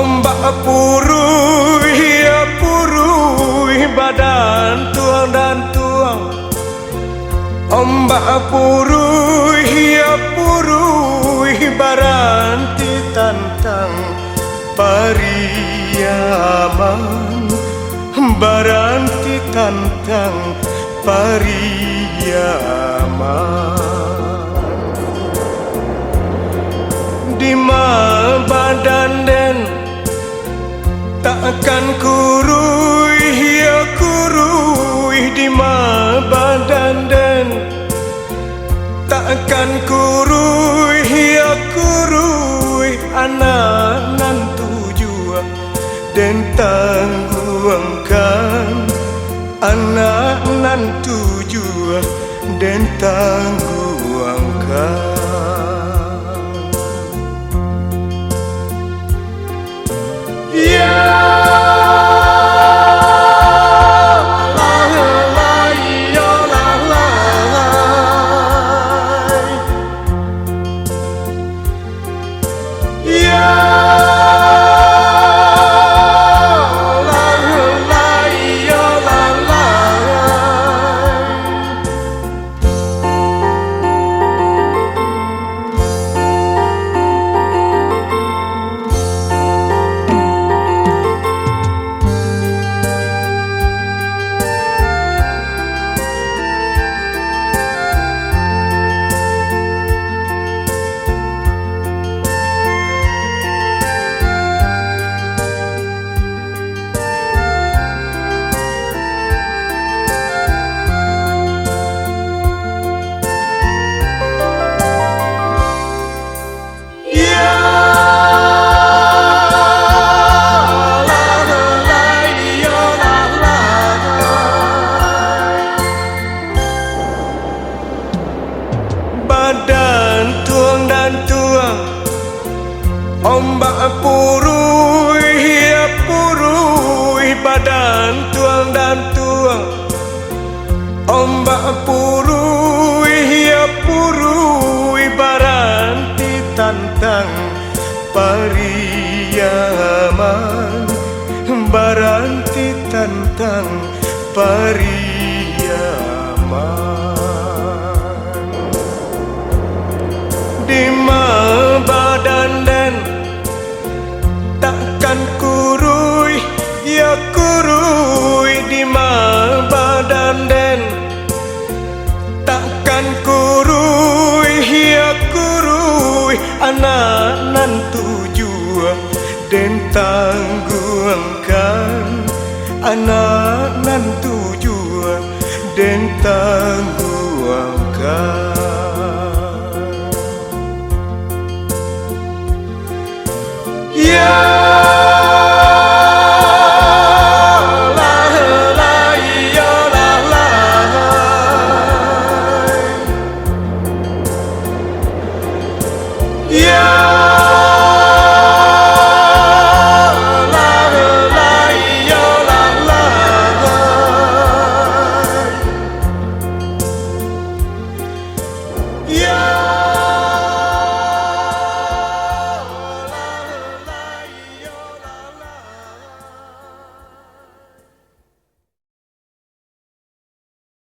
Ombak purui ya purui badan tuang dan tuang. Ombak purui ya purui baranti tantang pariaman. Baranti tantang pariaman. Di badan den takkan kurui ya kurui. Di badan den takkan kurui ya kurui. Anak nan tujuan den tangguangkan. Anak nan tujuan den tangguangkan. Badan tuang dan tuang. Ombak purui ya purui badan tuang dan tuang. Ombak purui ya purui baranti tantang pariaman. Baranti tantang pariaman. Di badan den takkan kurui ya kurui. Di badan den takkan kurui ya kurui. Anak nan tujuan den tangguangkan. Anak nan tujuan den tangguangkan.